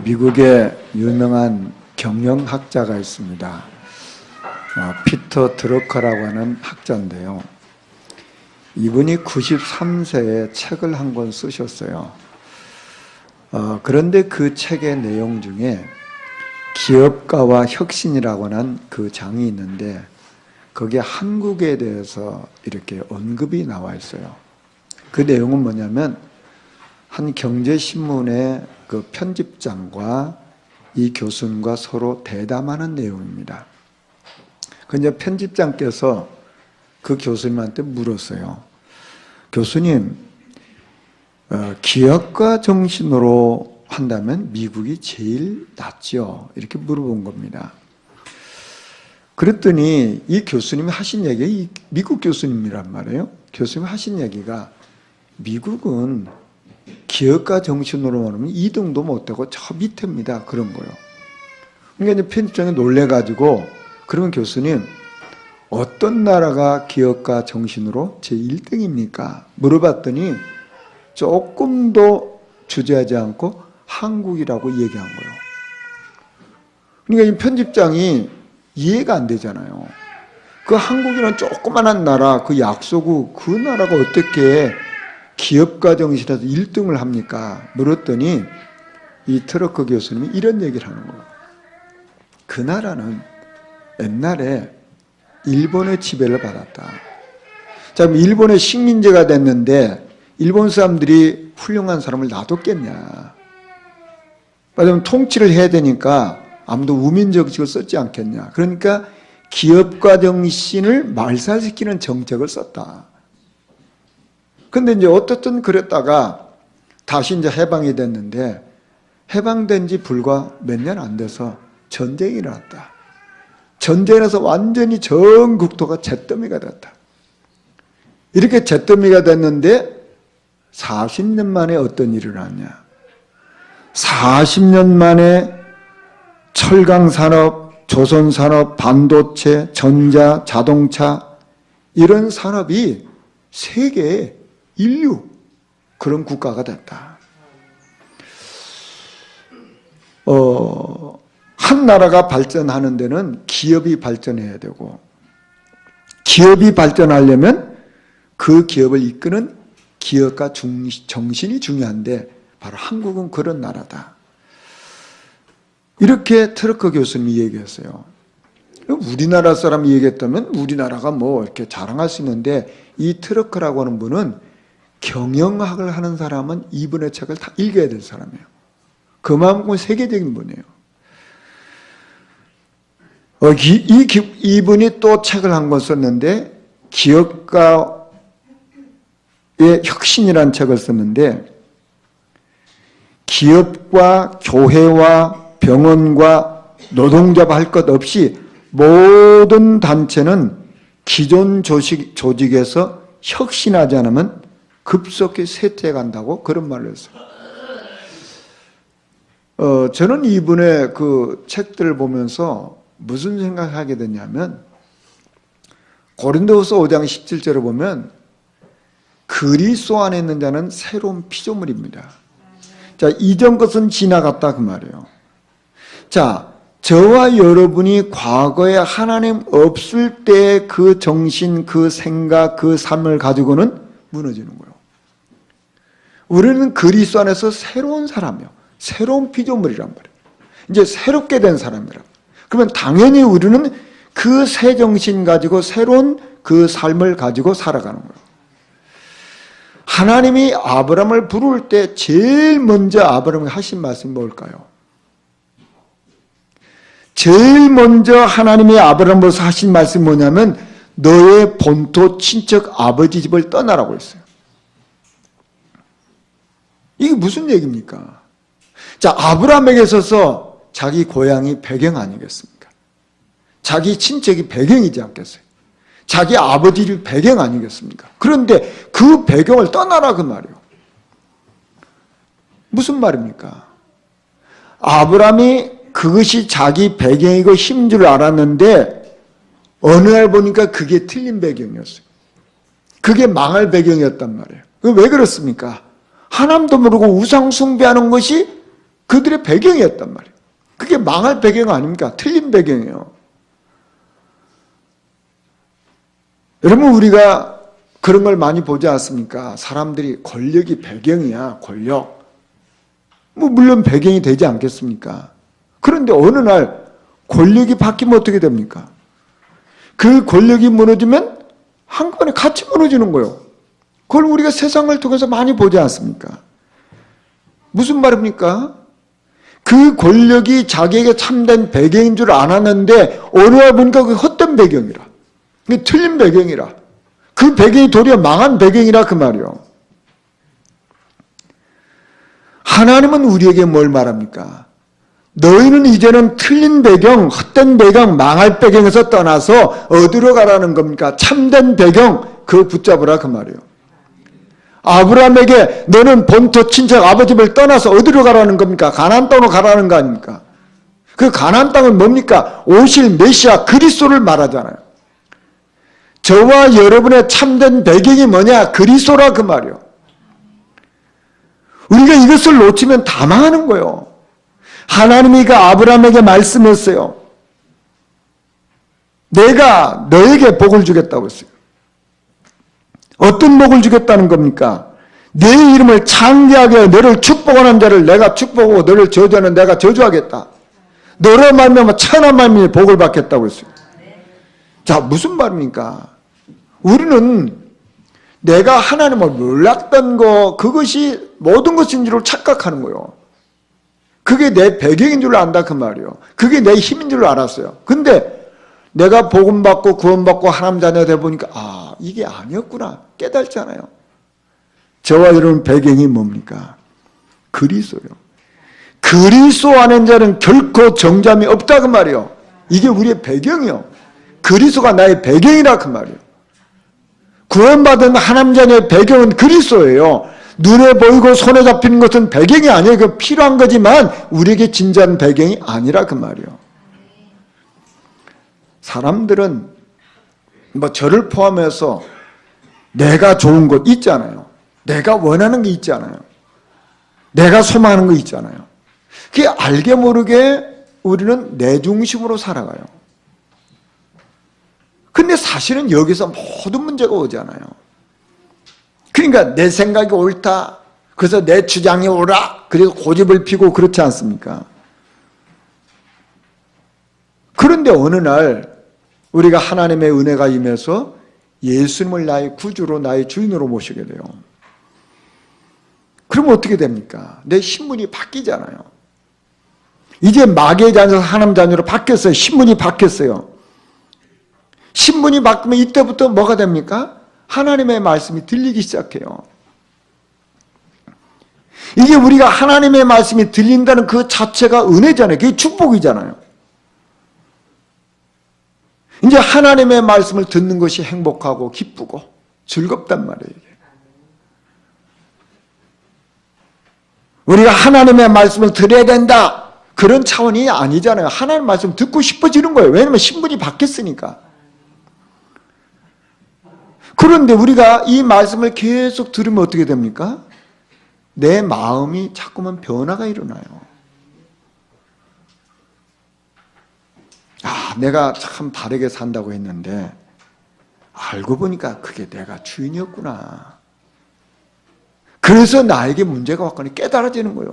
미국의 유명한 경영학자가 있습니다. 피터 드러커라고 하는 학자인데요. 이분이 93세에 책을 한 권 쓰셨어요. 그런데 그 책의 내용 중에 기업가와 혁신이라고 하는 그 장이 있는데 거기에 한국에 대해서 이렇게 언급이 나와 있어요. 그 내용은 뭐냐면 한 경제신문의 그 편집장과 이 교수님과 서로 대담하는 내용입니다. 근데 편집장께서 그 교수님한테 물었어요. 교수님, 기업가 정신으로 한다면 미국이 제일 낫죠? 이렇게 물어본 겁니다. 그랬더니 이 교수님이 하신 얘기, 미국 교수님이란 말이에요. 교수님이 하신 얘기가 미국은 기업가 정신으로 말하면 2등도 못되고 저 밑에입니다. 그런 거예요. 그러니까 이제 편집장이 놀래가지고 그러면 교수님 어떤 나라가 기업가 정신으로 제1등입니까? 물어봤더니 조금도 주저하지 않고 한국이라고 얘기한 거예요. 그러니까 이 편집장이 이해가 안 되잖아요. 그 한국이라는 조그만한 나라, 그 약소국, 그 나라가 어떻게 기업가 정신에서 1등을 합니까? 물었더니 이 트러커 교수님이 이런 얘기를 하는 거예요. 그 나라는 옛날에 일본의 지배를 받았다. 자, 일본의 식민지가 됐는데 일본 사람들이 훌륭한 사람을 놔뒀겠냐. 왜냐하면 통치를 해야 되니까 아무도 우민정책을 썼지 않겠냐. 그러니까 기업가 정신을 말살시키는 정책을 썼다. 근데 이제 어떻든 그랬다가 다시 이제 해방이 됐는데 해방된 지 불과 몇 년 안 돼서 전쟁이 일어났다. 전쟁에서 완전히 전 국토가 잿더미가 됐다. 이렇게 잿더미가 됐는데 40년 만에 어떤 일이 일어났냐. 40년 만에 철강산업, 조선산업, 반도체, 전자, 자동차 이런 산업이 세계에 인류 그런 국가가 됐다. 한 나라가 발전하는 데는 기업이 발전해야 되고 기업이 발전하려면 그 기업을 이끄는 기업가 정신이 중요한데 바로 한국은 그런 나라다. 이렇게 트러커 교수님이 얘기했어요. 우리나라 사람이 얘기했다면 우리나라가 뭐 이렇게 자랑할 수 있는데 이 트러커라고 하는 분은 경영학을 하는 사람은 이분의 책을 다 읽어야 될 사람이에요. 그만큼 세계적인 분이에요. 이분이 또 책을 한 권 썼는데 기업가의 혁신이라는 책을 썼는데 기업과 교회와 병원과 노동자와 할 것 없이 모든 단체는 기존 조직에서 혁신하지 않으면 급속히 쇠퇴해간다고 그런 말을 했어요. 저는 이분의 그 책들을 보면서 무슨 생각을 하게 되냐면 고린도후서 5장 17절을 보면 그리스도 안에 있는 자는 새로운 피조물입니다. 자, 이전 것은 지나갔다 그 말이에요. 자, 저와 여러분이 과거에 하나님 없을 때 그 정신, 그 생각, 그 삶을 가지고는 무너지는 거예요. 우리는 그리스도 안에서 새로운 사람이요. 새로운 피조물이란 말이에요. 이제 새롭게 된 사람이라. 그러면 당연히 우리는 그 새 정신 가지고 새로운 그 삶을 가지고 살아가는 거예요. 하나님이 아브라함을 부를 때 제일 먼저 아브라함이 하신 말씀이 뭘까요? 제일 먼저 하나님이 아브라함으로서 하신 말씀이 뭐냐면 너의 본토 친척 아버지 집을 떠나라고 했어요. 이게 무슨 얘기입니까? 자, 아브라함에게 있어서 자기 고향이 배경 아니겠습니까? 자기 친척이 배경이지 않겠어요? 자기 아버지 집 배경 아니겠습니까? 그런데 그 배경을 떠나라 그 말이에요. 무슨 말입니까? 아브라함이 그것이 자기 배경이고 힘인 줄 알았는데 어느 날 보니까 그게 틀린 배경이었어요. 그게 망할 배경이었단 말이에요. 왜 그렇습니까? 하나님도 모르고 우상 숭배하는 것이 그들의 배경이었단 말이에요. 그게 망할 배경 아닙니까? 틀린 배경이에요. 여러분, 우리가 그런 걸 많이 보지 않습니까? 사람들이 권력이 배경이야, 권력. 뭐 물론 배경이 되지 않겠습니까? 그런데 어느 날 권력이 바뀌면 어떻게 됩니까? 그 권력이 무너지면 한꺼번에 같이 무너지는 거예요. 그걸 우리가 세상을 통해서 많이 보지 않습니까? 무슨 말입니까? 그 권력이 자기에게 참된 배경인 줄 알았는데 어느 날 보니까 그게 헛된 배경이라. 그게 틀린 배경이라. 그 배경이 도리어 망한 배경이라 그 말이요. 하나님은 우리에게 뭘 말합니까? 너희는 이제는 틀린 배경, 헛된 배경, 망할 배경에서 떠나서 어디로 가라는 겁니까? 참된 배경, 그거 붙잡으라 그 말이에요. 아브라함에게 너는 본토 친척 아버지를 떠나서 어디로 가라는 겁니까? 가나안 땅으로 가라는 거 아닙니까? 그 가나안 땅은 뭡니까? 오실 메시아 그리스도를 말하잖아요. 저와 여러분의 참된 배경이 뭐냐? 그리스도라 그 말이에요. 우리가 이것을 놓치면 다 망하는 거예요. 하나님이 그 아브라함에게 말씀했어요. 내가 너에게 복을 주겠다고 했어요. 어떤 복을 주겠다는 겁니까? 내 이름을 창대하게 너를 축복하는 자를 내가 축복하고 너를 저주하는 내가 저주하겠다. 너로 말미암아 천한 만민이 복을 받겠다고 했어요. 자, 무슨 말입니까? 우리는 내가 하나님을 몰랐던 거, 그것이 모든 것인 줄 착각하는 거예요. 그게 내 배경인 줄 안다 그 말이에요. 그게 내 힘인 줄 알았어요. 근데 내가 복음받고 구원받고 하나님 자녀가 되어보니까 아, 이게 아니었구나 깨달잖아요. 저와 여러분 배경이 뭡니까? 그리스도요. 그리스도 아는 자는 결코 정잠이 없다 그 말이에요. 이게 우리의 배경이요. 그리스도가 나의 배경이라 그 말이에요. 구원받은 하나님 자녀의 배경은 그리스도예요. 눈에 보이고 손에 잡히는 것은 배경이 아니에요. 그 필요한 거지만 우리에게 진지한 배경이 아니라 그 말이에요. 사람들은 뭐 저를 포함해서 내가 좋은 것 있잖아요. 내가 원하는 게 있잖아요. 내가 소망하는 거 있잖아요. 그게 알게 모르게 우리는 내 중심으로 살아가요. 근데 사실은 여기서 모든 문제가 오잖아요. 그러니까 내 생각이 옳다. 그래서 내 주장이 옳아. 그래서 고집을 피고 그렇지 않습니까? 그런데 어느 날 우리가 하나님의 은혜가 임해서 예수님을 나의 구주로 나의 주인으로 모시게 돼요. 그러면 어떻게 됩니까? 내 신분이 바뀌잖아요. 이제 마귀의 자녀에서 하나님 자녀로 바뀌었어요. 신분이 바뀌었어요. 신분이 바뀌면 이때부터 뭐가 됩니까? 하나님의 말씀이 들리기 시작해요. 이게 우리가 하나님의 말씀이 들린다는 그 자체가 은혜잖아요. 그게 축복이잖아요. 이제 하나님의 말씀을 듣는 것이 행복하고 기쁘고 즐겁단 말이에요. 이게. 우리가 하나님의 말씀을 들어야 된다. 그런 차원이 아니잖아요. 하나님의 말씀 듣고 싶어지는 거예요. 왜냐하면 신분이 바뀌었으니까. 그런데 우리가 이 말씀을 계속 들으면 어떻게 됩니까? 내 마음이 자꾸만 변화가 일어나요. 아, 내가 참 바르게 산다고 했는데 알고 보니까 그게 내가 주인이었구나. 그래서 나에게 문제가 왔거니 깨달아지는 거예요.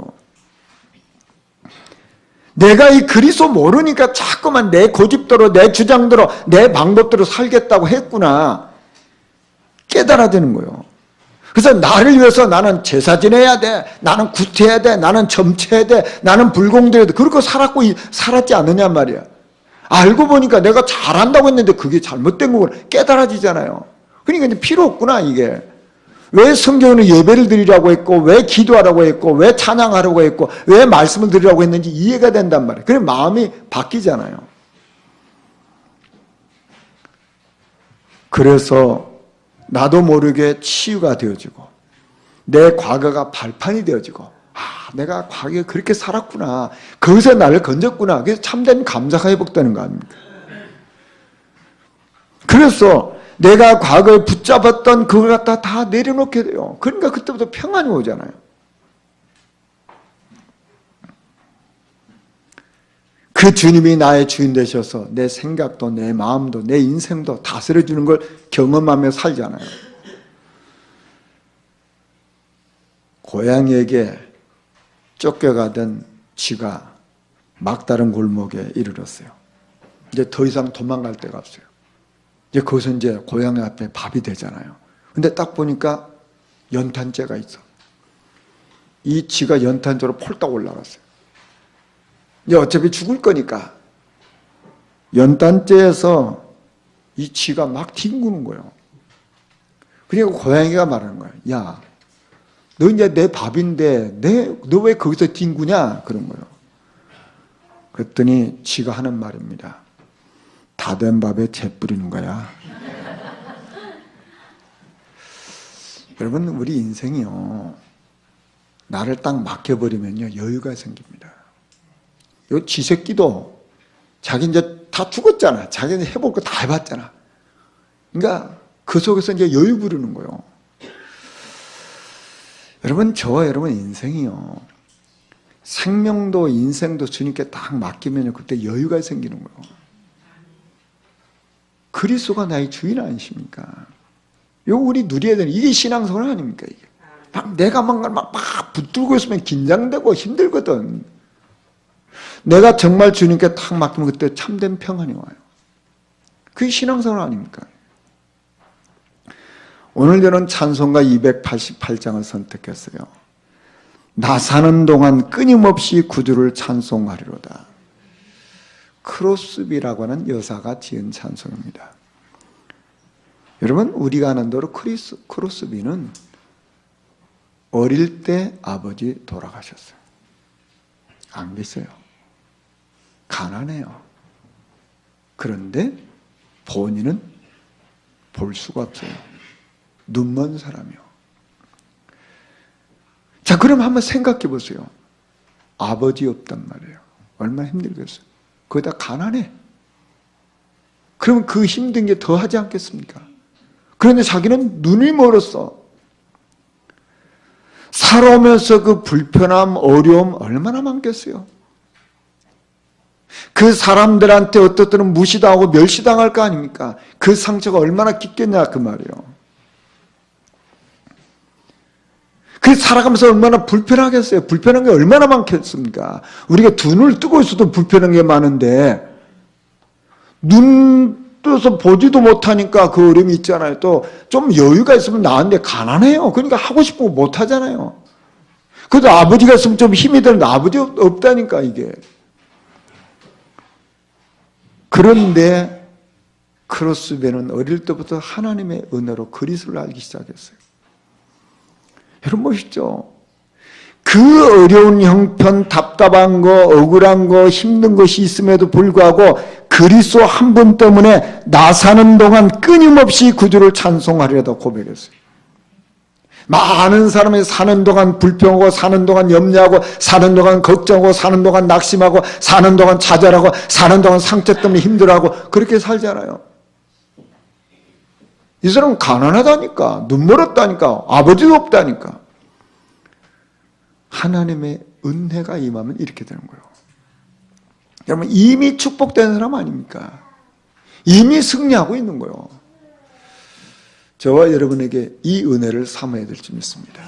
내가 이 그리스도 모르니까 자꾸만 내 고집대로 내 주장대로 내 방법대로 살겠다고 했구나. 깨달아지는 거예요. 그래서 나를 위해서 나는 제사 지내야 돼. 나는 구태해야 돼. 나는 점쳐야 돼. 나는 불공들여야 돼. 그렇게 살았지 않느냐 말이야. 알고 보니까 내가 잘한다고 했는데 그게 잘못된 거구나. 깨달아지잖아요. 그러니까 이제 필요 없구나 이게. 왜 성경은 예배를 드리라고 했고 왜 기도하라고 했고 왜 찬양하라고 했고 왜 말씀을 드리라고 했는지 이해가 된단 말이에요. 그래 마음이 바뀌잖아요. 그래서 나도 모르게 치유가 되어지고 내 과거가 발판이 되어지고 아, 내가 과거에 그렇게 살았구나. 거기서 나를 건졌구나. 그래서 참된 감사가 회복되는 거 아닙니까? 그래서 내가 과거에 붙잡았던 그걸 갖다 다 내려놓게 돼요. 그러니까 그때부터 평안이 오잖아요. 그 주님이 나의 주인 되셔서 내 생각도 내 마음도 내 인생도 다스려주는 걸 경험하며 살잖아요. 고양이에게 쫓겨가던 쥐가 막다른 골목에 이르렀어요. 이제 더 이상 도망갈 데가 없어요. 이제 그것은 이제 고양이 앞에 밥이 되잖아요. 근데 딱 보니까 연탄재가 있어. 이 쥐가 연탄재로 폴딱 올라갔어요. 이제 어차피 죽을 거니까 연탄재에서 이 쥐가 막 뒹구는 거예요. 그러니까 고양이가 말하는 거예요. 야, 너 이제 내 밥인데 너 왜 거기서 뒹구냐? 그런 거예요. 그랬더니 쥐가 하는 말입니다. 다 된 밥에 재 뿌리는 거야. 여러분, 우리 인생이요, 나를 딱 맡겨버리면요 여유가 생깁니다. 요 쥐새끼도 자기 이제 다 죽었잖아. 자기는 해볼 거 다 해봤잖아. 그러니까 그 속에서 이제 여유 부르는 거예요. 여러분, 저와 여러분 인생이요, 생명도 인생도 주님께 딱 맡기면 그때 여유가 생기는 거예요. 그리스도가 나의 주인 아니십니까? 요 우리 누려야 되는 이게 신앙생활 아닙니까? 이게 막 내가 막 붙들고 있으면 긴장되고 힘들거든. 내가 정말 주님께 탁 맡기면 그때 참된 평안이 와요. 그게 신앙생활 아닙니까? 오늘 저는 찬송가 288장을 선택했어요. 나 사는 동안 끊임없이 구주를 찬송하리로다. 크로스비라고 하는 여사가 지은 찬송입니다. 여러분, 우리가 아는 대로 크로스비는 어릴 때 아버지 돌아가셨어요. 안 계세요. 가난해요. 그런데 본인은 볼 수가 없어요. 눈먼 사람이요. 자, 그럼 한번 생각해 보세요. 아버지 없단 말이에요. 얼마나 힘들겠어요. 거기다 가난해. 그러면 그 힘든 게 더 하지 않겠습니까? 그런데 자기는 눈이 멀었어. 살아오면서 그 불편함, 어려움 얼마나 많겠어요. 그 사람들한테 어떤 때는 무시당하고 멸시당할 거 아닙니까? 그 상처가 얼마나 깊겠냐 그 말이에요. 그 살아가면서 얼마나 불편하겠어요. 불편한 게 얼마나 많겠습니까? 우리가 두 눈을 뜨고 있어도 불편한 게 많은데 눈 떠서 보지도 못하니까 그 어려움이 있잖아요. 또 좀 여유가 있으면 나은데 가난해요. 그러니까 하고 싶은 거 못 하잖아요. 그래도 아버지가 있으면 좀 힘이 되는데 아버지 없다니까 이게. 그런데 크로스비는 어릴 때부터 하나님의 은혜로 그리스도를 알기 시작했어요. 여러분 보시죠. 그 어려운 형편, 답답한 거, 억울한 거, 힘든 것이 있음에도 불구하고 그리스도 한 분 때문에 나 사는 동안 끊임없이 구주를 찬송하려다 고백했어요. 많은 사람이 사는 동안 불평하고 사는 동안 염려하고 사는 동안 걱정하고 사는 동안 낙심하고 사는 동안 좌절하고 사는 동안 상처 때문에 힘들어하고 그렇게 살잖아요. 이 사람은 가난하다니까, 눈멀었다니까, 아버지도 없다니까. 하나님의 은혜가 임하면 이렇게 되는 거예요. 여러분, 이미 축복된 사람 아닙니까? 이미 승리하고 있는 거예요. 저와 여러분에게 이 은혜를 삼아야 될 줄 믿습니다.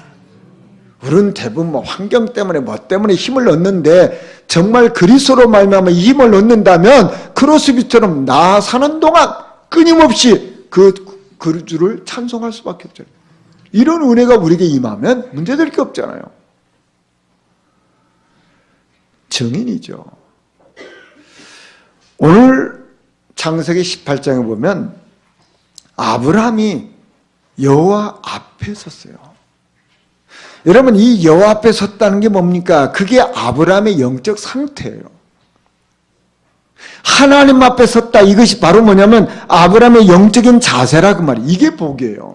우리는 대부분 환경 때문에 뭐 때문에 힘을 얻는데 정말 그리스도로 말미암아 힘을 얻는다면 크로스비처럼 나 사는 동안 끊임없이 그 주를 찬송할 수밖에 없잖아요. 이런 은혜가 우리에게 임하면 문제될 게 없잖아요. 증인이죠. 오늘 창세기 18장에 보면 아브라함이 여호와 앞에 섰어요. 여러분, 이 여호와 앞에 섰다는 게 뭡니까? 그게 아브라함의 영적 상태예요. 하나님 앞에 섰다, 이것이 바로 뭐냐면 아브라함의 영적인 자세라 그 말이에요. 이게 복이에요.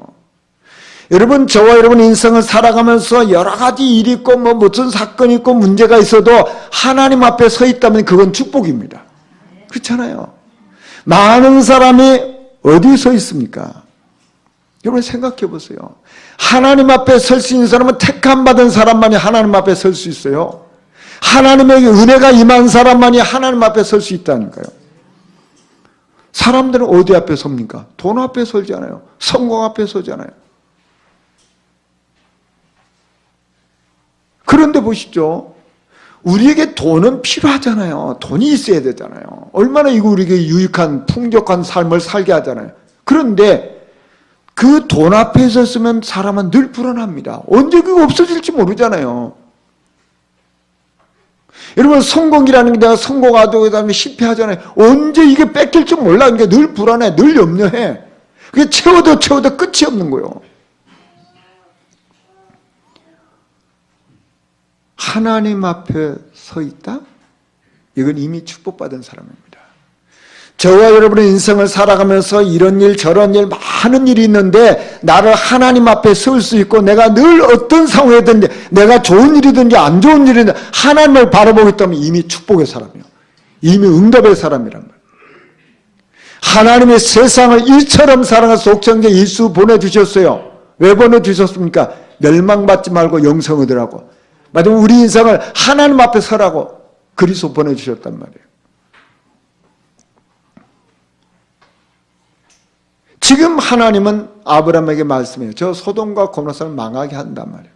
여러분, 저와 여러분 인생을 살아가면서 여러 가지 일이 있고 뭐 무슨 사건이 있고 문제가 있어도 하나님 앞에 서 있다면 그건 축복입니다. 그렇잖아요. 많은 사람이 어디에 서 있습니까? 여러분 생각해 보세요. 하나님 앞에 설 수 있는 사람은 택함 받은 사람만이 하나님 앞에 설 수 있어요. 하나님의 은혜가 임한 사람만이 하나님 앞에 설 수 있다니까요. 사람들은 어디 앞에 섭니까? 돈 앞에 서잖아요. 성공 앞에 서잖아요. 그런데 보시죠. 우리에게 돈은 필요하잖아요. 돈이 있어야 되잖아요. 얼마나 이거 우리에게 유익한 풍족한 삶을 살게 하잖아요. 그런데 그 돈 앞에 섰으면 사람은 늘 불안합니다. 언제 그거 없어질지 모르잖아요. 여러분, 성공이라는 게 내가 성공하고 그다음에 실패하잖아요. 언제 이게 뺏길지 몰라. 그러니까 늘 불안해, 늘 염려해. 그게 채워도 끝이 없는 거예요. 하나님 앞에 서 있다? 이건 이미 축복받은 사람입니다. 저와 여러분의 인생을 살아가면서 이런 일 저런 일 많은 일이 있는데 나를 하나님 앞에 설 수 있고 내가 늘 어떤 상황이든지 내가 좋은 일이든지 안 좋은 일이든지 하나님을 바라보고 있다면 이미 축복의 사람이에요. 이미 응답의 사람이란 말이에요. 하나님의 세상을 일처럼 사랑하사 독생자 예수 보내주셨어요. 왜 보내주셨습니까? 멸망받지 말고 영생 얻으라고. 마지막 우리 인생을 하나님 앞에 서라고 그리스도 보내주셨단 말이에요. 지금 하나님은 아브라함에게 말씀해요. 저 소돔과 고모라를 망하게 한단 말이에요.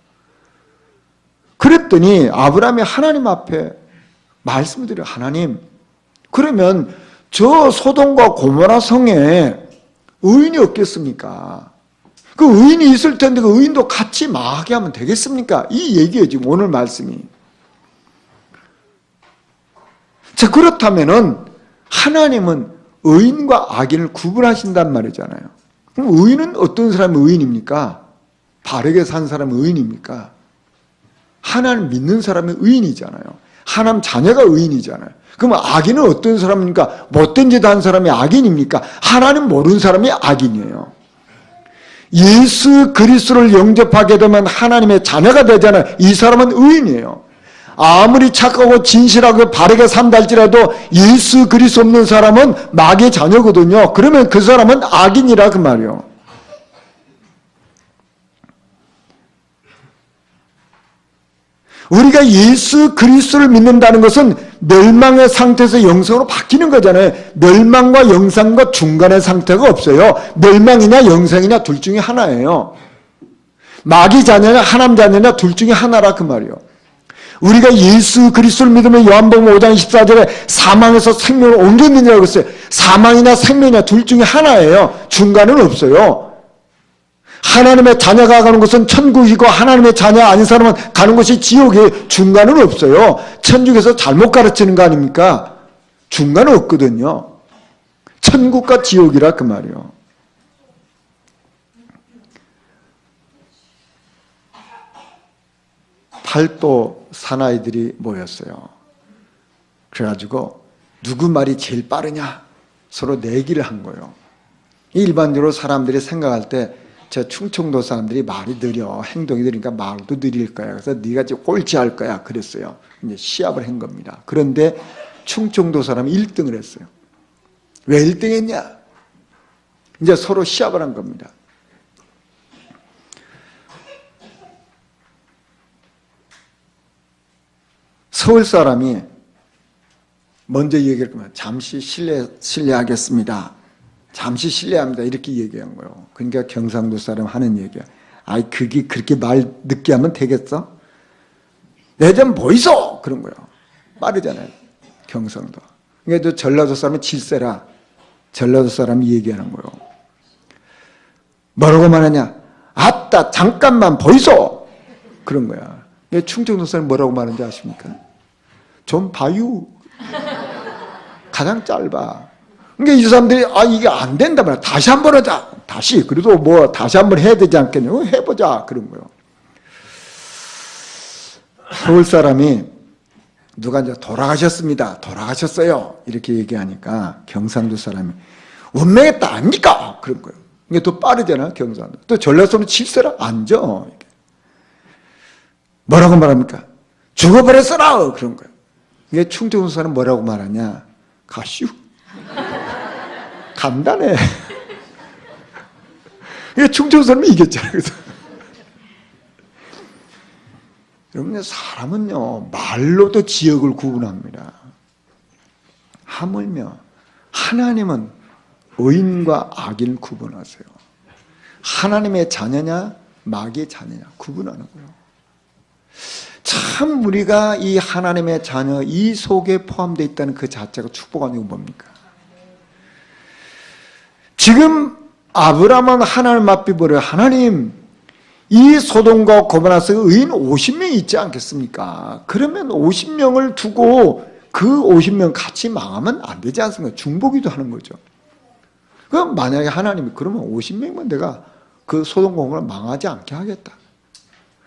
그랬더니 아브라함이 하나님 앞에 말씀을 드려요. 하나님, 그러면 저 소돔과 고모라 성에 의인이 없겠습니까? 그 의인이 있을 텐데 그 의인도 같이 망하게 하면 되겠습니까? 이 얘기예요, 지금 오늘 말씀이. 자, 그렇다면은 하나님은 의인과 악인을 구분하신단 말이잖아요. 그럼 의인은 어떤 사람이 의인입니까? 바르게 산 사람이 의인입니까? 하나님 믿는 사람이 의인이잖아요. 하나님 자녀가 의인이잖아요. 그럼 악인은 어떤 사람입니까? 못된 짓 한 사람이 악인입니까? 하나님 모르는 사람이 악인이에요. 예수 그리스도를 영접하게 되면 하나님의 자녀가 되잖아요. 이 사람은 의인이에요. 아무리 착하고 진실하고 바르게 산다 할지라도 예수 그리스도 없는 사람은 마귀의 자녀거든요. 그러면 그 사람은 악인이라 그 말이에요. 우리가 예수 그리스도를 믿는다는 것은 멸망의 상태에서 영생으로 바뀌는 거잖아요. 멸망과 영생과 중간의 상태가 없어요. 멸망이냐 영생이냐 둘 중에 하나예요. 마귀 자녀냐 하나님 자녀냐 둘 중에 하나라 그 말이에요. 우리가 예수 그리스도를 믿으면 요한복음 5장 14절에 사망에서 생명으로 옮겼느냐고 했어요. 사망이나 생명이냐 둘 중에 하나예요. 중간은 없어요. 하나님의 자녀가 가는 곳은 천국이고 하나님의 자녀 아닌 사람은 가는 곳이 지옥이에요. 중간은 없어요. 천국에서 잘못 가르치는 거 아닙니까? 중간은 없거든요. 천국과 지옥이라 그 말이에요. 팔도 사나이들이 모였어요. 그래가지고 누구 말이 제일 빠르냐 서로 내기를 한 거예요. 일반적으로 사람들이 생각할 때 저 충청도 사람들이 말이 느려 행동이 느리니까 말도 느릴 거야. 그래서 네가 지금 꼴찌할 거야 그랬어요. 이제 시합을 한 겁니다. 그런데 충청도 사람이 1등을 했어요. 왜 1등 했냐? 이제 서로 시합을 한 겁니다. 서울 사람이 먼저 얘기할 거면 잠시 실례하겠습니다. 잠시 실례합니다. 이렇게 얘기한 거예요. 그러니까 경상도 사람 하는 얘기야. 아이 그게 그렇게 말 늦게 하면 되겠어? 내 좀 보이소! 그런 거예요. 빠르잖아요. 경상도. 그러니까 또 전라도 사람은 질세라. 전라도 사람이 얘기하는 거예요. 뭐라고 말하냐? 아따 잠깐만 보이소! 그런 거야. 충청도 사람이 뭐라고 말하는지 아십니까? 좀 봐유. 가장 짧아. 그러니까 이 사람들이 이게 안 된다 말이야. 다시 한번 하자. 다시. 그래도 뭐 다시 한번 해야 되지 않겠냐. 해보자. 그런 거예요. 서울 사람이 누가 이제 돌아가셨습니다. 돌아가셨어요. 이렇게 얘기하니까 경상도 사람이 운명했다 아닙니까? 그런 거예요. 이게 더 빠르잖아. 경상도. 또 전라도는 칠세라 앉아. 뭐라고 말합니까? 죽어버렸어라. 그런 거예요. 이게 충청도 사람은 뭐라고 말하냐? 가슈. 간단해. 이게 충청도 사람이 이겼잖아요. 여러분, 사람은요, 말로도 지역을 구분합니다. 하물며 하나님은 의인과 악인을 구분하세요. 하나님의 자녀냐 마귀의 자녀냐 구분하는 거예요. 참 우리가 이 하나님의 자녀 이 속에 포함되어 있다는 그 자체가 축복 아니고 뭡니까? 지금 아브라함은 하나님 앞에 버려 하나님 이 소돔과 고모라서 의인 50명이 있지 않겠습니까? 그러면 50명을 두고 그 50명 같이 망하면 안 되지 않습니까? 중보기도 하는 거죠. 그럼 만약에 하나님이 그러면 50명만 내가 그 소돔과 고모라 망하지 않게 하겠다.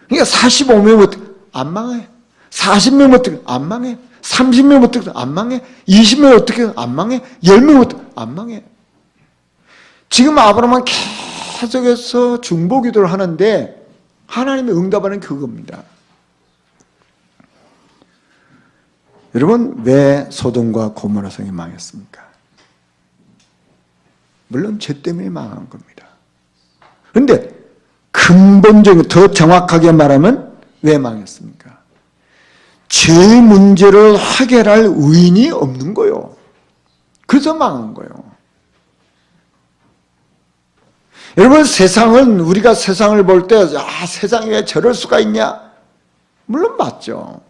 그러니까 45명부터 안 망해. 40명 어떻게 안 망해. 30명 어떻게 안 망해. 20명 어떻게 안 망해. 10명 어떻게 안 망해. 지금 아브라함은 계속해서 중보기도를 하는데 하나님이 응답하는 그겁니다. 여러분, 왜 소돔과 고모라 성이 망했습니까? 물론 죄 때문에 망한 겁니다. 그런데 근본적인, 더 정확하게 말하면 왜 망했습니까? 죄 문제를 해결할 의인이 없는 거예요. 그래서 망한 거예요. 여러분, 세상은, 우리가 세상을 볼 때, 세상에 왜 저럴 수가 있냐? 물론 맞죠.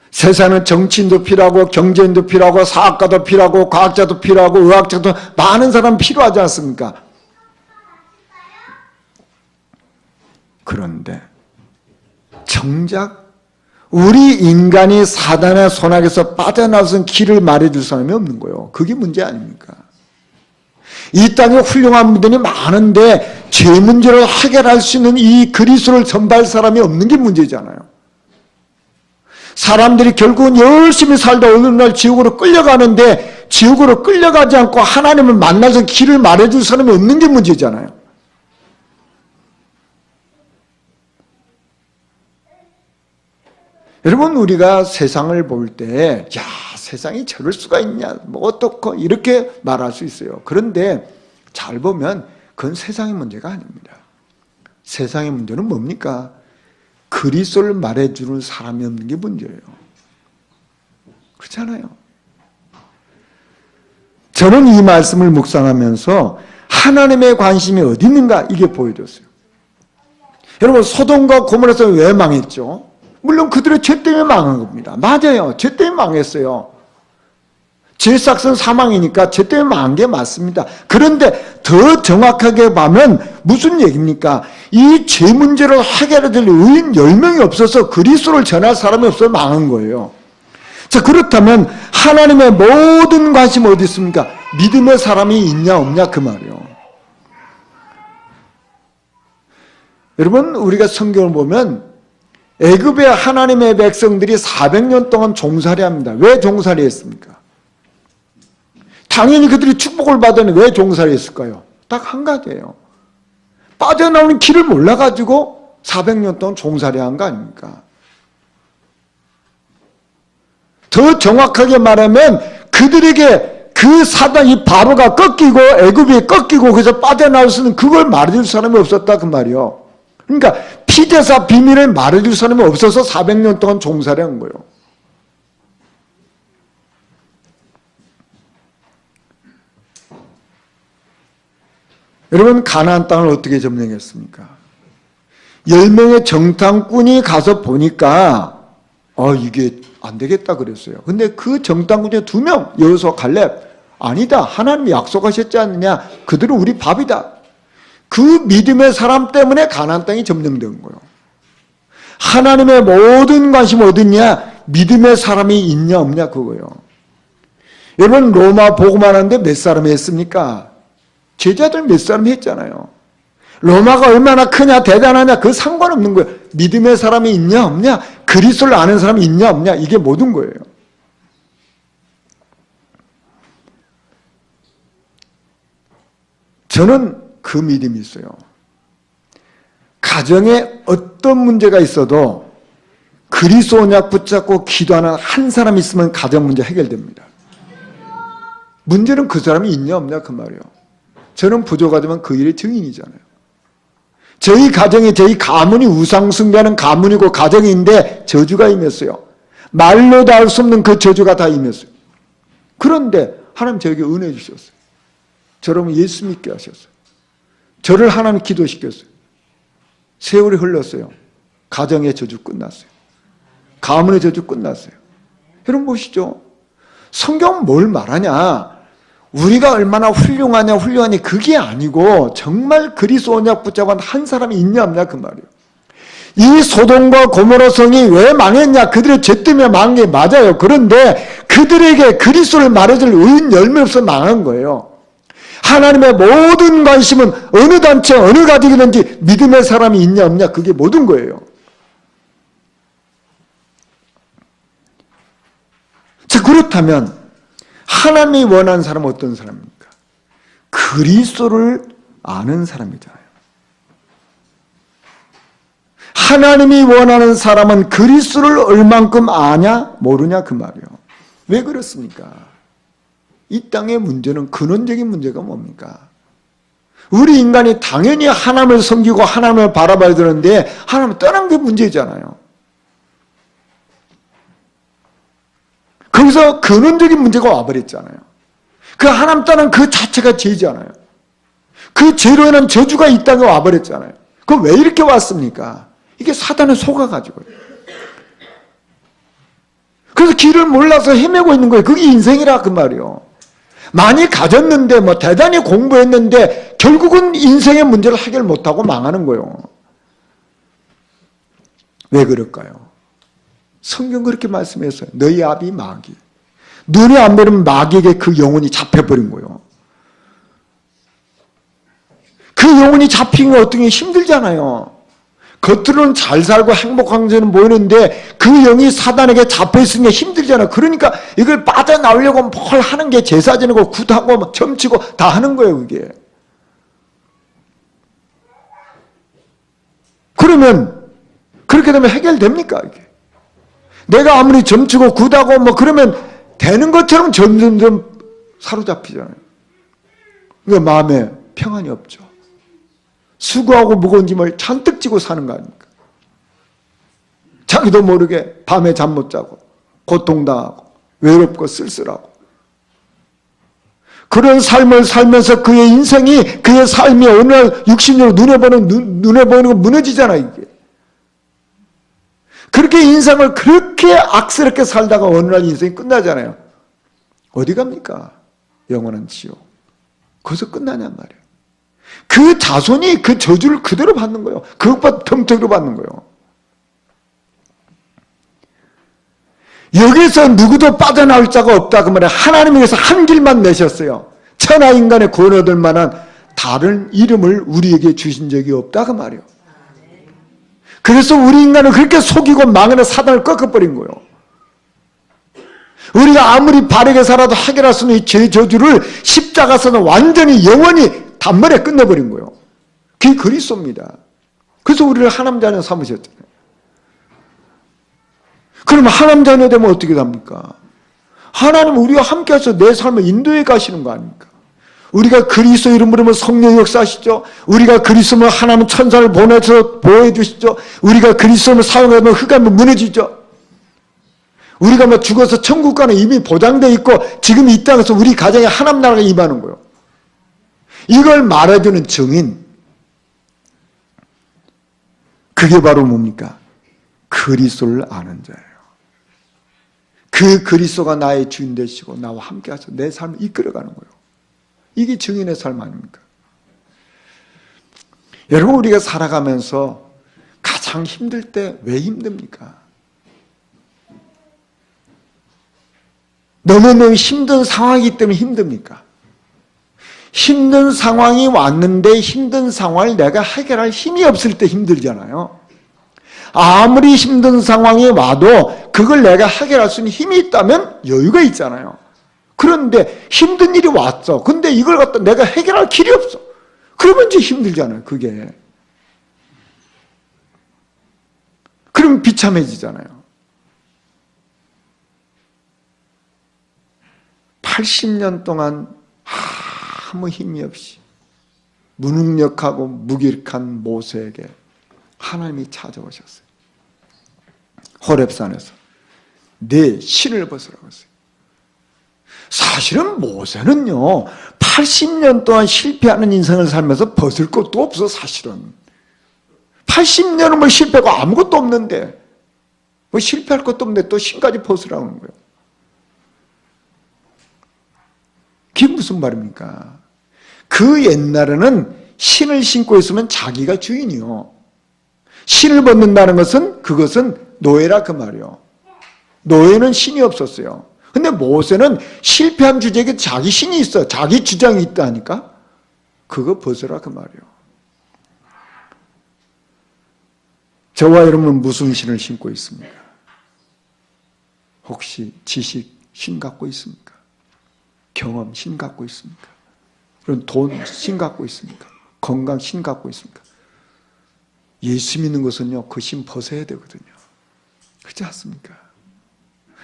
세상은 정치인도 필요하고, 경제인도 필요하고, 사학가도 필요하고, 과학자도 필요하고, 의학자도 많은 사람 필요하지 않습니까? 그런데, 정작, 우리 인간이 사단의 손아귀에서 빠져나와서 길을 말해줄 사람이 없는 거예요. 그게 문제 아닙니까? 이 땅에 훌륭한 분들이 많은데 죄 문제를 해결할 수 있는 이 그리스도를 전파할 사람이 없는 게 문제잖아요. 사람들이 결국은 열심히 살다 어느 날 지옥으로 끌려가는데 지옥으로 끌려가지 않고 하나님을 만나서 길을 말해줄 사람이 없는 게 문제잖아요. 여러분, 우리가 세상을 볼 때, 야, 세상이 저럴 수가 있냐, 뭐 어떻고 이렇게 말할 수 있어요. 그런데 잘 보면 그건 세상의 문제가 아닙니다. 세상의 문제는 뭡니까? 그리스도를 말해주는 사람이 없는 게 문제예요. 그렇잖아요. 저는 이 말씀을 묵상하면서 하나님의 관심이 어디 있는가 이게 보여졌어요. 여러분, 소돔과 고모라서 왜 망했죠? 물론 그들의 죄 때문에 망한 겁니다. 맞아요. 죄 때문에 망했어요. 죄 삭은 사망이니까 죄 때문에 망한 게 맞습니다. 그런데 더 정확하게 보면 무슨 얘기입니까? 이 죄 문제를 해결해야 될 의인 10명이 없어서 그리스도를 전할 사람이 없어서 망한 거예요. 자, 그렇다면 하나님의 모든 관심 어디 있습니까? 믿음의 사람이 있냐 없냐 그 말이에요. 여러분, 우리가 성경을 보면 애굽의 하나님의 백성들이 400년 동안 종살이 합니다. 왜 종살이 했습니까? 당연히 그들이 축복을 받았는데 왜 종살이 했을까요? 딱 한 가지예요. 빠져나오는 길을 몰라가지고 400년 동안 종살이 한 거 아닙니까? 더 정확하게 말하면 그들에게 그 사단, 이 바로가 꺾이고 애굽이 꺾이고 그래서 빠져나올 수 있는 그걸 말해줄 사람이 없었다 그 말이요. 그러니까 피대사 비밀을 말해줄 사람이 없어서 400년 동안 종살이 한 거예요. 여러분, 가나안 땅을 어떻게 점령했습니까? 10명의 정탐꾼이 가서 보니까 이게 안 되겠다 그랬어요. 근데 그 정탐꾼 중에 2명, 여호수아 갈렙, 아니다, 하나님이 약속하셨지 않느냐, 그들은 우리 밥이다. 그 믿음의 사람 때문에 가나안 땅이 점령된 거예요. 하나님의 모든 관심 어딨냐? 믿음의 사람이 있냐 없냐 그거예요. 여러분, 로마 복음만 하는데 몇 사람이 했습니까? 제자들 몇 사람이 했잖아요. 로마가 얼마나 크냐 대단하냐 그 상관없는 거예요. 믿음의 사람이 있냐 없냐, 그리스도를 아는 사람이 있냐 없냐, 이게 모든 거예요. 저는 그 믿음이 있어요. 가정에 어떤 문제가 있어도 그리스도 언약 붙잡고 기도하는 한 사람 있으면 가정 문제 해결됩니다. 문제는 그 사람이 있냐 없냐 그 말이에요. 저는 부족하지만 그 일의 증인이잖아요. 저희 가정에 저희 가문이 우상숭배하는 가문이고 가정인데 저주가 임했어요. 말로도 할 수 없는 그 저주가 다 임했어요. 그런데 하나님 저에게 은혜 주셨어요. 저러면 예수 믿게 하셨어요. 저를 하나님 기도시켰어요. 세월이 흘렀어요. 가정의 저주 끝났어요. 가문의 저주 끝났어요. 여러분 보시죠. 성경은 뭘 말하냐? 우리가 얼마나 훌륭하니 그게 아니고 정말 그리스도 언약 붙잡은 한 사람이 있냐 없냐 그 말이에요. 이 소돔과 고모라 성이 왜 망했냐? 그들의 죄 때문에 망한 게 맞아요. 그런데 그들에게 그리스도를 말해줄 의인 열매 없어 망한 거예요. 하나님의 모든 관심은 어느 단체 어느 가족이든지 믿음의 사람이 있냐 없냐 그게 모든 거예요. 자, 그렇다면 하나님이 원하는 사람은 어떤 사람입니까? 그리스도를 아는 사람이잖아요. 하나님이 원하는 사람은 그리스도를 얼만큼 아냐 모르냐 그 말이에요. 왜 그렇습니까? 이 땅의 문제는 근원적인 문제가 뭡니까? 우리 인간이 당연히 하나님을 섬기고 하나님을 바라봐야 되는데 하나님을 떠난 게 문제잖아요. 거기서 근원적인 문제가 와버렸잖아요. 그 하나님 떠난 그 자체가 죄잖아요. 그 죄로 인한 저주가 이 땅에 와버렸잖아요. 그럼 왜 이렇게 왔습니까? 이게 사단에 속아가지고요. 그래서 길을 몰라서 헤매고 있는 거예요. 그게 인생이라 그 말이에요. 많이 가졌는데 뭐 대단히 공부했는데 결국은 인생의 문제를 해결 못하고 망하는 거예요. 왜 그럴까요? 성경 그렇게 말씀했어요. 너희 아비 마귀. 눈이 안 보이면 마귀에게 그 영혼이 잡혀버린 거예요. 그 영혼이 잡힌 거 어떻게 힘들잖아요. 겉으로는 잘 살고 행복한 것처럼 보이는데 그 영이 사단에게 잡혀있으니까 힘들잖아요. 그러니까 이걸 빠져나오려고 뭘 하는 게 제사 지내고 굿하고 점치고 다 하는 거예요. 그게. 그러면 그렇게 되면 해결됩니까? 이게? 내가 아무리 점치고 굿하고 뭐 그러면 되는 것처럼 점점 사로잡히잖아요. 그러니까 마음에 평안이 없죠. 수고하고 무거운 짐을 잔뜩 지고 사는 거 아닙니까? 자기도 모르게 밤에 잠 못 자고 고통당하고 외롭고 쓸쓸하고 그런 삶을 살면서 그의 인생이 그의 삶이 어느 날 육신으로 눈에 보이는 거 무너지잖아요. 이게. 그렇게 인생을 그렇게 악스럽게 살다가 어느 날 인생이 끝나잖아요. 어디 갑니까? 영원한 지옥. 거기서 끝나냔 말이에요. 그 자손이 그 저주를 그대로 받는 거예요. 그것보다 덤터기로 받는 거예요. 여기서 누구도 빠져나올 자가 없다 그 말에 하나님께서 한 길만 내셨어요. 천하 인간의 구원 얻을 만한 다른 이름을 우리에게 주신 적이 없다 그 말이에요. 그래서 우리 인간은 그렇게 속이고 망하는 사단을 꺾어버린 거예요. 우리가 아무리 바르게 살아도 해결할 수 있는 이 죄 저주를 십자가에서는 완전히 영원히 단번에 끝내버린 거예요. 그게 그리스도입니다. 그래서 우리를 하나님 자녀 삼으셨잖아요. 그러면 하나님 자녀 되면 어떻게 됩니까? 하나님 우리와 함께 하셔서 내 삶을 인도해 가시는 거 아닙니까? 우리가 그리스도 이름으로 성령 역사하시죠. 우리가 그리스도로 하나님 천사를 보내서 보호해 주시죠. 우리가 그리스도를 사용하면 흑암은 무너지죠. 우리가 뭐 죽어서 천국 가는 이미 보장되어 있고 지금 이 땅에서 우리 가정에 하나님 나라가 임하는 거예요. 이걸 말해주는 증인. 그게 바로 뭡니까? 그리스도를 아는 자예요. 그 그리스도가 나의 주인 되시고 나와 함께 하셔서 내 삶을 이끌어가는 거예요. 이게 증인의 삶 아닙니까? 여러분 우리가 살아가면서 가장 힘들 때 왜 힘듭니까? 너무너무 힘든 상황이기 때문에 힘듭니까? 힘든 상황이 왔는데 힘든 상황을 내가 해결할 힘이 없을 때 힘들잖아요. 아무리 힘든 상황이 와도 그걸 내가 해결할 수 있는 힘이 있다면 여유가 있잖아요. 그런데 힘든 일이 왔어. 근데 이걸 갖다 내가 해결할 길이 없어. 그러면 이제 힘들잖아요. 그게. 그럼 비참해지잖아요. 80년 동안 아무 힘이 없이 무능력하고 무기력한 모세에게 하나님이 찾아오셨어요. 호렙산에서 내 신을 벗으라고 했어요. 사실은 모세는요 80년 동안 실패하는 인생을 살면서 벗을 것도 없어. 사실은 80년은 뭐 실패하고 아무것도 없는데 뭐 실패할 것도 없는데 또 신까지 벗으라는 거예요. 그게 무슨 말입니까? 그 옛날에는 신을 신고 있으면 자기가 주인이요. 신을 벗는다는 것은 그것은 노예라 그 말이요. 노예는 신이 없었어요. 근데 모세는 실패한 주제에 자기 신이 있어. 자기 주장이 있다니까? 그거 벗으라 그 말이요. 저와 여러분은 무슨 신을 신고 있습니까? 혹시 지식 신 갖고 있습니까? 경험 신 갖고 있습니까? 그런 돈 신 갖고 있습니까? 건강 신 갖고 있습니까? 예수 믿는 것은요, 그 신 벗어야 되거든요. 그렇지 않습니까?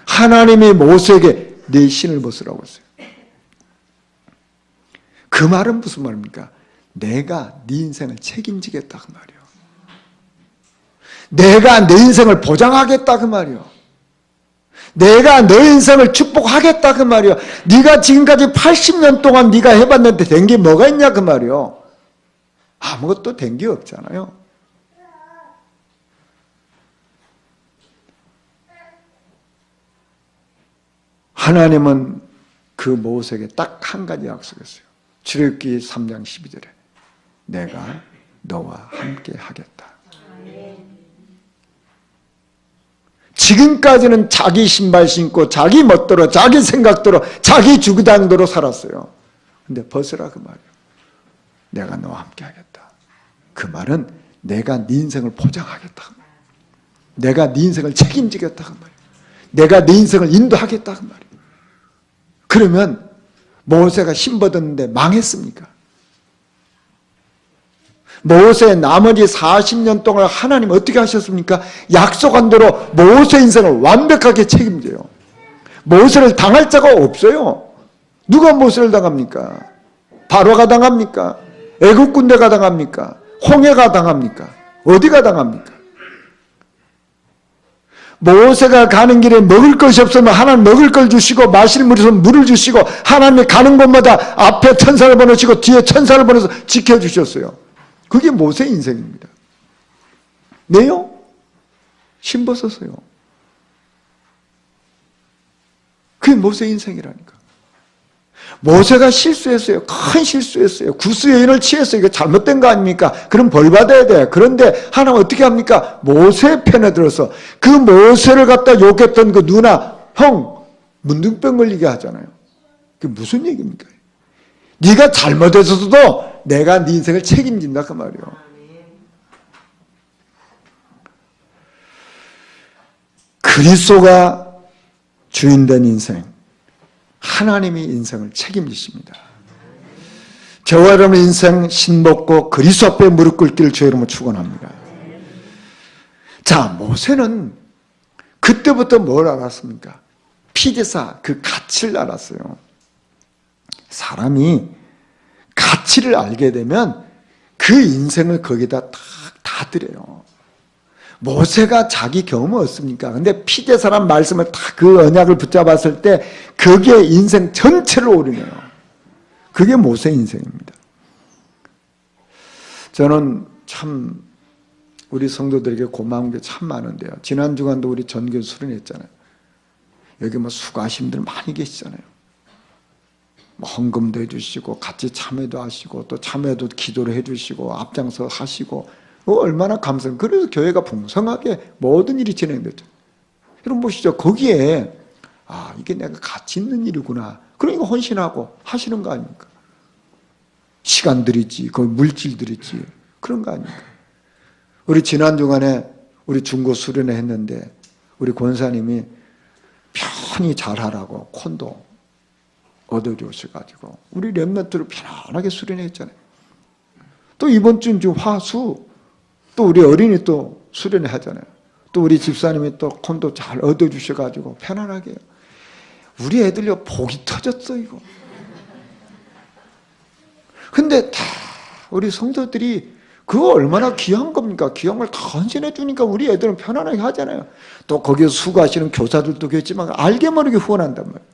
하나님이 모세에게 내 신을 벗으라고 했어요. 그 말은 무슨 말입니까? 내가 네 인생을 책임지겠다 그 말이요. 내가 내 인생을 보장하겠다 그 말이요. 내가 너의 인생을 축복하겠다 그 말이요. 네가 지금까지 80년 동안 네가 해봤는데 된 게 뭐가 있냐 그 말이요. 아무것도 된 게 없잖아요. 하나님은 그 모세에게 딱 한 가지 약속했어요. 출애굽기 3장 12절에 내가 너와 함께 하겠다. 지금까지는 자기 신발 신고 자기 멋대로 자기 생각대로 자기 주구장대로 살았어요. 근데 벗으라 그 말이에요. 내가 너와 함께 하겠다. 그 말은 내가 네 인생을 보장하겠다. 내가 네 인생을 책임지겠다 그 말이에요. 내가 네 인생을 인도하겠다 그 말이에요. 그러면 모세가 신 벗었는데 망했습니까? 모세 나머지 40년 동안 하나님 어떻게 하셨습니까? 약속한 대로 모세 인생을 완벽하게 책임져요. 모세를 당할 자가 없어요. 누가 모세를 당합니까? 바로가 당합니까? 애국 군대가 당합니까? 홍해가 당합니까? 어디가 당합니까? 모세가 가는 길에 먹을 것이 없으면 하나님 먹을 걸 주시고 마실 물이 없으면 물을 주시고 하나님이 가는 곳마다 앞에 천사를 보내시고 뒤에 천사를 보내서 지켜주셨어요. 그게 모세 인생입니다. 네요? 신 벗었어요. 그게 모세 인생이라니까. 모세가 실수했어요. 큰 실수했어요. 구수여인을 취했어요. 이거 잘못된 거 아닙니까? 그럼 벌 받아야 돼. 그런데 하나님 어떻게 합니까? 모세 편에 들어서 그 모세를 갖다 욕했던 그 누나, 형, 문둥병 걸리게 하잖아요. 그게 무슨 얘기입니까? 네가 잘못했어도 내가 네 인생을 책임진다 그 말이에요. 그리스도가 주인된 인생, 하나님이 인생을 책임지십니다. 저와 여러분의 인생 신벗고 그리스도 앞에 무릎 꿇기를 저 여러분 축원합니다. 자, 모세는 그때부터 뭘 알았습니까? 피제사 그 가치를 알았어요. 사람이 가치를 알게 되면 그 인생을 거기다 다 드려요. 모세가 자기 경험은 없습니까? 근데 피제사란 말씀을 다 그 언약을 붙잡았을 때 거기에 인생 전체를 올인해요. 그게 모세 인생입니다. 저는 참 우리 성도들에게 고마운 게 참 많은데요. 지난 주간도 우리 전교 수련했잖아요. 여기 뭐 수고하신 분들 많이 계시잖아요. 뭐 헌금도 해주시고 같이 참여도 하시고 또 참여도 기도를 해주시고 앞장서 하시고 얼마나 감사해요. 그래서 교회가 풍성하게 모든 일이 진행됐죠. 여러분 보시죠. 거기에 이게 내가 가치 있는 일이구나. 그러니까 헌신하고 하시는 거 아닙니까? 시간 들이지, 거기 물질 들이지, 그런 거 아닙니까? 우리 지난 주간에 우리 중고 수련회 했는데 우리 권사님이 편히 잘하라고 콘도 얻어주셔가지고 우리 렘넌트를 편안하게 수련회 했잖아요. 또 이번 주는 지금 화수 또 우리 어린이 또 수련회 하잖아요. 또 우리 집사님이 또 콘도 잘 얻어주셔가지고 편안하게 해요. 우리 애들요 복이 터졌어 이거. 근데 다 우리 성도들이 그거 얼마나 귀한 겁니까? 귀한 걸 다 헌신해 주니까 우리 애들은 편안하게 하잖아요. 또 거기에 수고하시는 교사들도 그렇지만 알게 모르게 후원한단 말이에요.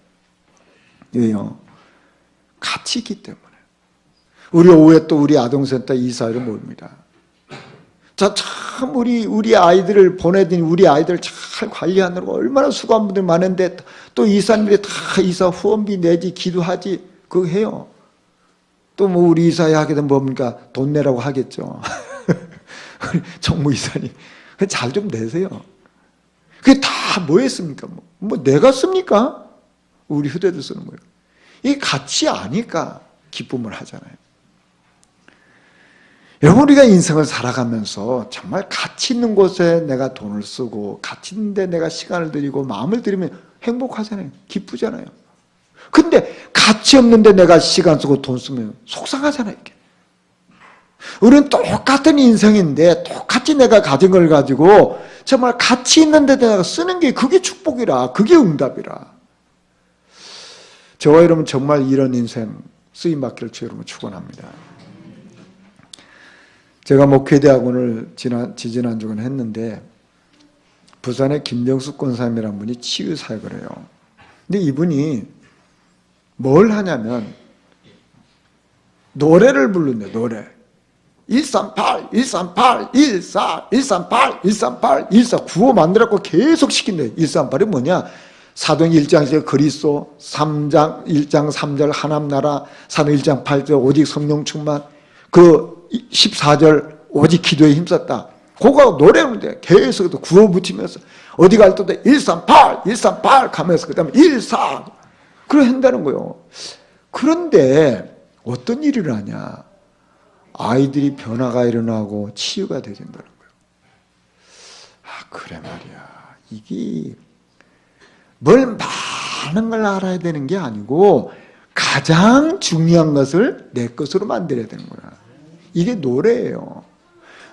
왜요? 같이 있기 때문에. 우리 오후에 또 우리 아동센터 이사회를 모입니다. 자, 참 우리 아이들을 보내더니 우리 아이들을 잘 관리하느라고 얼마나 수고한 분들 많은데 또 이사님들이 다 이사 후원비 내지 기도하지 그거 해요. 또 뭐 우리 이사회 하게 되면 뭡니까? 돈 내라고 하겠죠. 정무 이사님 잘 좀 내세요. 그게 다 뭐 했습니까? 뭐 내가 씁니까? 우리 휴대도 쓰는 거예요. 이게 같이 아니까 기쁨을 하잖아요. 여러분, 우리가 인생을 살아가면서 정말 가치 있는 곳에 내가 돈을 쓰고 가치 있는 데 내가 시간을 들이고 마음을 들이면 행복하잖아요. 기쁘잖아요. 근데 가치 없는 데 내가 시간 쓰고 돈 쓰면 속상하잖아요. 이게. 우리는 똑같은 인생인데 똑같이 내가 가진 걸 가지고 정말 가치 있는 데 내가 쓰는 게 그게 축복이라, 그게 응답이라. 저와 여러분 정말 이런 인생 쓰임받기를 주 여러분 축원합니다. 제가 목회대학원을 지지난주간 했는데 부산에 김정숙 권사님이라는 분이 치유사역을 해요. 근데 이분이 뭘 하냐면 노래를 부른대. 노래 138, 138, 14, 138, 138, 14 구호 만들었고 계속 시킨대. 138이 뭐냐? 사도행 1장 그리스도, 3장 1장 3절 하나님나라, 사도행 1장 8절 오직 성령 충만, 그 14절 오직 기도에 힘썼다. 그거 노래하는데 계속 구호 붙이면서 어디 갈 때도 138, 138 하면서 그 다음에 14 그걸 한다는 거예요. 그런데 어떤 일이 일어나냐? 아이들이 변화가 일어나고 치유가 되진다는 거예요. 아, 그래 말이야. 이게 뭘 많은 걸 알아야 되는 게 아니고 가장 중요한 것을 내 것으로 만들어야 되는 거야. 이게 노래예요.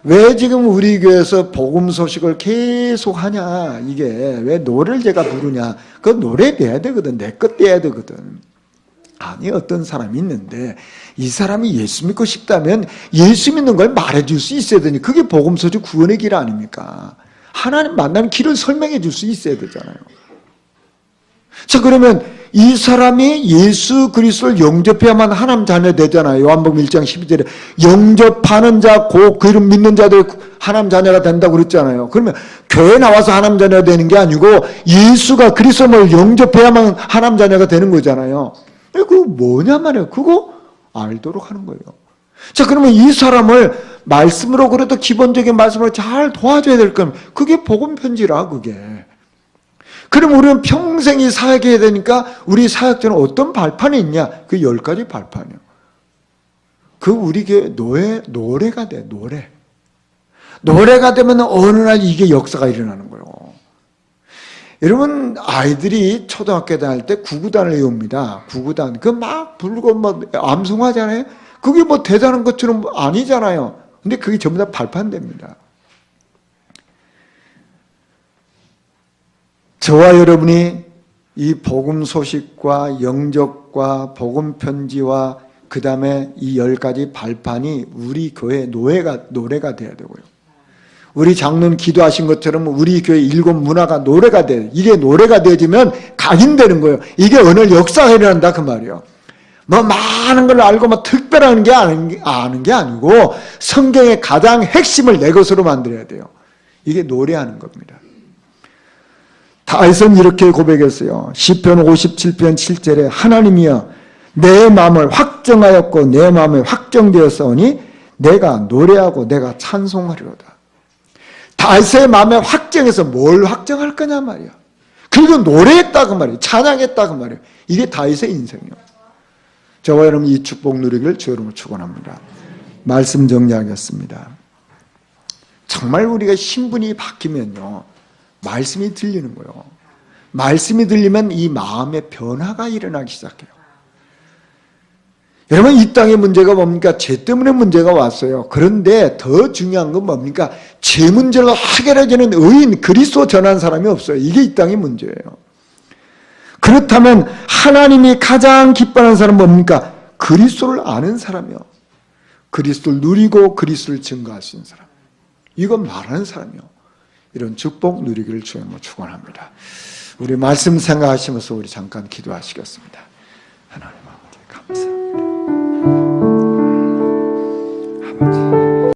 왜 지금 우리 교회에서 복음 소식을 계속 하냐? 이게 왜 노래를 제가 부르냐? 그 노래 돼야 되거든. 내 것 돼야 되거든. 아니, 어떤 사람이 있는데 이 사람이 예수 믿고 싶다면 예수 믿는 걸 말해줄 수 있어야 되니 그게 복음 소식 구원의 길 아닙니까? 하나님 만나는 길을 설명해 줄 수 있어야 되잖아요. 자, 그러면 이 사람이 예수 그리스도를 영접해야만 하나님 자녀 되잖아요. 요한복음 1장 12절에 영접하는 자, 그 이름 믿는 자들 하나님 자녀가 된다고 그랬잖아요. 그러면 교회 나와서 하나님 자녀가 되는 게 아니고 예수가 그리스도를 영접해야만 하나님 자녀가 되는 거잖아요. 그거 뭐냐 말이에요. 그거 알도록 하는 거예요. 자, 그러면 이 사람을 말씀으로 그래도 기본적인 말씀으로 잘 도와줘야 될 거면 그게 복음 편지라 그게. 그럼 우리는 평생이 사역해야 되니까 우리 사역자는 어떤 발판이 있냐? 그 10가지 발판이요. 그 우리 교회 노래가 돼, 노래. 노래가 되면 어느 날 이게 역사가 일어나는 거예요. 여러분, 아이들이 초등학교 다닐 때 구구단을 외웁니다. 구구단. 그 막 부르고 막 암송하잖아요. 그게 뭐 대단한 것처럼 아니잖아요. 근데 그게 전부 다 발판됩니다. 저와 여러분이 이 복음 소식과 영접과 복음 편지와 그 다음에 이 10가지 발판이 우리 교회 노래가 돼야 되고요. 우리 장로님 기도하신 것처럼 우리 교회 7 문화가 노래가 돼요. 이게 노래가 되어지면 각인되는 거예요. 이게 오늘 역사가 일어난다 그 말이에요. 뭐 많은 걸 알고 뭐 특별한 게 아는 게 아니고 성경의 가장 핵심을 내 것으로 만들어야 돼요. 이게 노래하는 겁니다. 다윗은 이렇게 고백했어요. 시편 57편 7절에 하나님이여 내 마음을 확정하였고 내 마음에 확정되었사오니 내가 노래하고 내가 찬송하리로다. 다윗의 마음에 확정해서 뭘 확정할 거냐 말이야. 그리고 노래했다고 말이에요. 찬양했다고 말이에요. 이게 다윗의 인생이에요. 저와 여러분 이 축복 누리기를 주 여러분 축원합니다. 말씀 정리하겠습니다. 정말 우리가 신분이 바뀌면요. 말씀이 들리는 거예요. 말씀이 들리면 이 마음의 변화가 일어나기 시작해요. 여러분, 이 땅의 문제가 뭡니까? 죄 때문에 문제가 왔어요. 그런데 더 중요한 건 뭡니까? 죄 문제를 해결해주는 의인, 그리스도 전한 사람이 없어요. 이게 이 땅의 문제예요. 그렇다면 하나님이 가장 기뻐하는 사람은 뭡니까? 그리스도를 아는 사람이요. 그리스도를 누리고 그리스도를 증거할 수 있는 사람. 이건 말하는 사람이요. 이런 축복 누리기를 주님으로 축원합니다. 우리 말씀 생각하시면서 우리 잠깐 기도하시겠습니다.